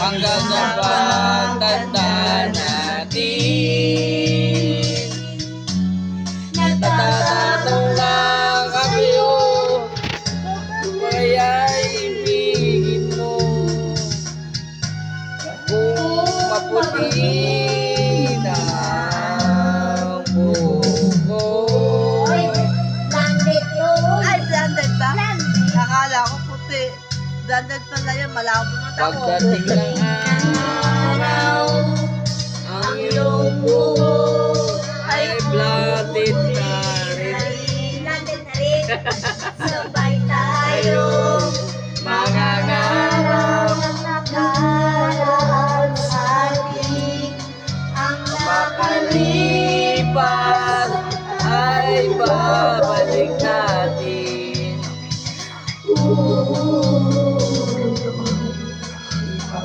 hanggang sa pagtanda natin. Natatanong lang kami kung kaya'y ibigin mo, kung maputi na ang buhok ko. Ay, blended ba? Akala ko puti. Blended pala yun, malabo na ako. Pagdating ng araw, ang iyong buhok ay blotted na rin. Sabay tayo Mangangarap nakaraan sa atin. Ang makalipas ay babalik natin.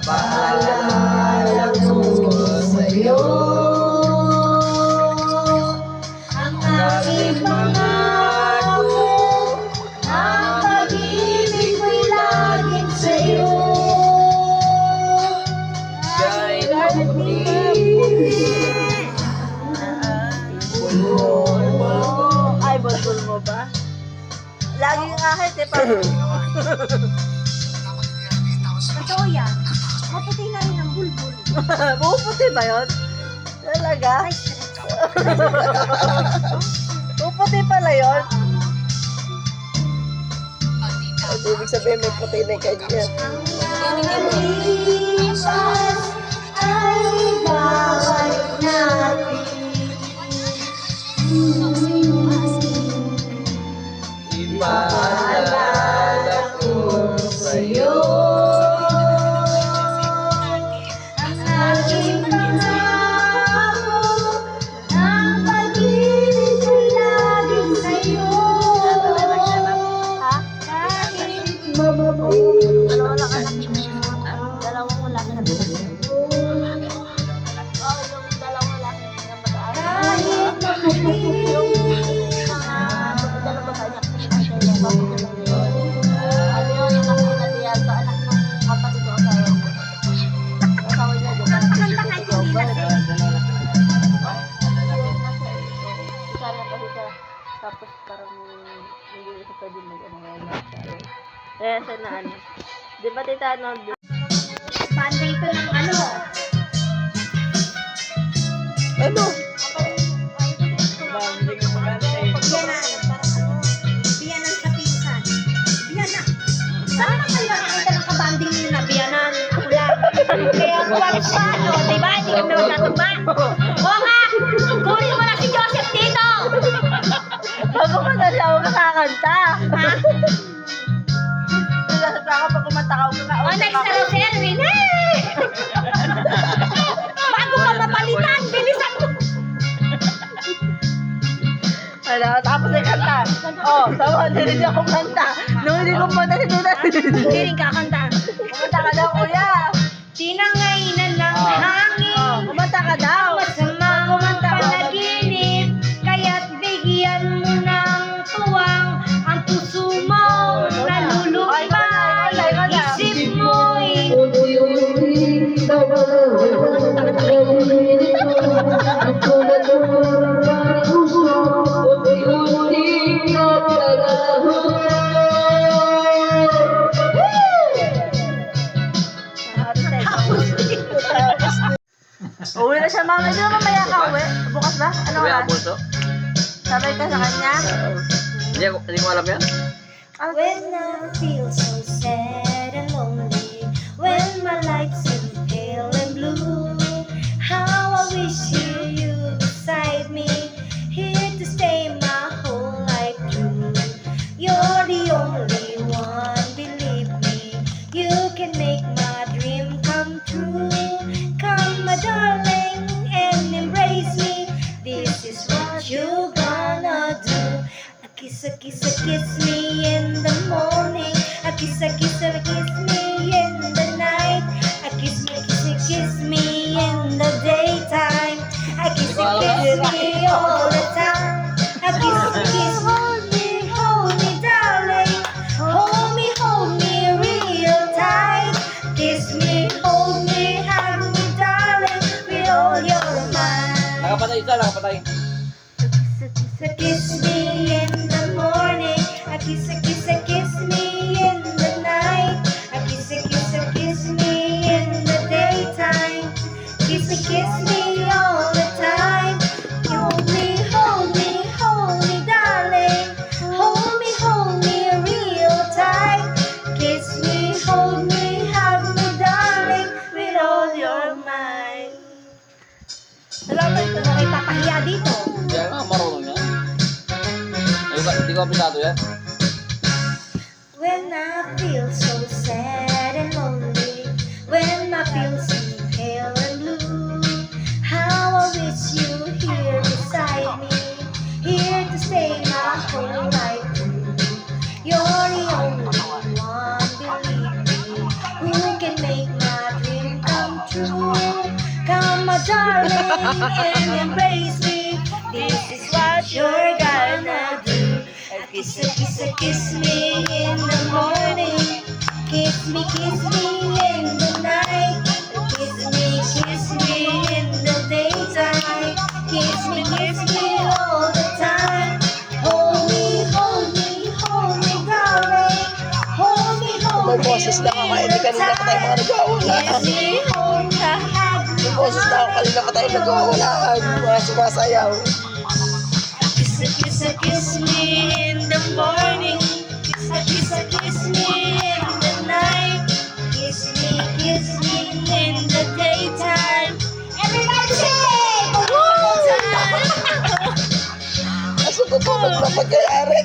Paalala ko sa'yo ang aking pangako, ang pag-ibig ko'y laging sa'yo. siya'y maputi. Ay, bulbul mo ba? Laging ahit eh, parang Totoo yan. Maputi na rin ang bulbul. puputi ba yun? Talaga? Puputi pala yun? Ibig sabihin may puti na kanya. Ang nalipas ay babalik natin. Ipaalala ko sa'yo Ang aking pangako, ang pag-ibig ko'y laging sa'yo. Kahit Dalawang wala ka na. kahit maputi Tapos parang hindi ko pwede kaya sa na ano. Di ba tita ano? banda ito ng ano? Ano? Biyanan, parang ano? Biyanan sa pinsan. Biyanan. Saan na kayo nakita ng kabanding nyo na biyanan? Ako lang. Kaya kuwari pa, no? Diba? Hindi ka naman natuba. Oo nga! Kunin mo na si Joseph dito! Bago pa na siya ako kakakanta. Ha? Nasa ako pag kumanta ka ako na. O, next na rin si Erwin. Hey! Bago ka mapalitan, bilisan mo! Ano, tapos ay kanta. Oh, sama, hindi niya kumanta. Nung hindi kumanta si Tita. Hindi rin kakanta. Kumanta ka daw, kuya. Tinangainan ng hangin. Oh, kumanta ka daw. Masamang panaginip, kaya't bigyan mo ng tuwang ang puso mo nalulupay. Isip mo'y Uwi na siya, mama. Hindi na mamaya ka uwi. Bukas ba? Ano Kuya, oras? bulto? Sabay ka sa kanya? Hindi ko alam yan. when I feel so sad and lonely, when my life seems pale and blue, how I wish you beside me, here to stay my whole life through. You're the only one, believe me, you can make my dream come true. Come, my darling, and embrace me. This is what you gonna do. A kiss me in the morning. A kiss me in the night. A kiss me in the daytime. A kiss me all the time. A kiss hold me, darling. Hold me real tight. Kiss me, hold me hold me, hug me, darling, with all your might. Salamat ko. Ano kayo papahiya dito? Kaya nga marunong yan. Hindi ko apisado yan. When I feel so sad and lonely, when I feel so pale and blue, how I wish you here beside me, here to stay my whole life through. You're the only one, believe me, who can make my dream come true. Come, my darling, and embrace me. This is what you're gonna do. Kiss me in the morning. Kiss me in the night. Kiss me in the daytime. Kiss me all the time. Hold me, darling. Hold me, May boses na ako, hindi kanina pa tayo mga nagwawala. Kiss me, hold me, hug me. May boses na ako, kanina pa tayo nagwawala. Mga sumasayaw. Kiss me in the morning. Kiss me in the night. Kiss me in the daytime. Everybody sing! Aso ko po magpapagkayari.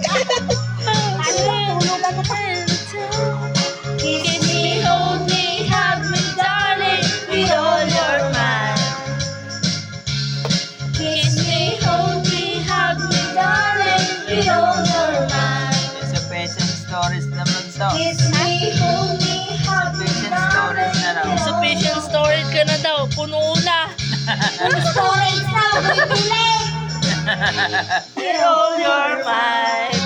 Kiss me, hold me, hug me, darling, with all your might. Kiss me, hold me, hug me, darling, with all your might. Sa passion stories naman to. Kiss me, hold me, hug me, Passion stories na raw. darling. Sufficient storage ka na daw. Puno na. Storage now, bibili. With all your might.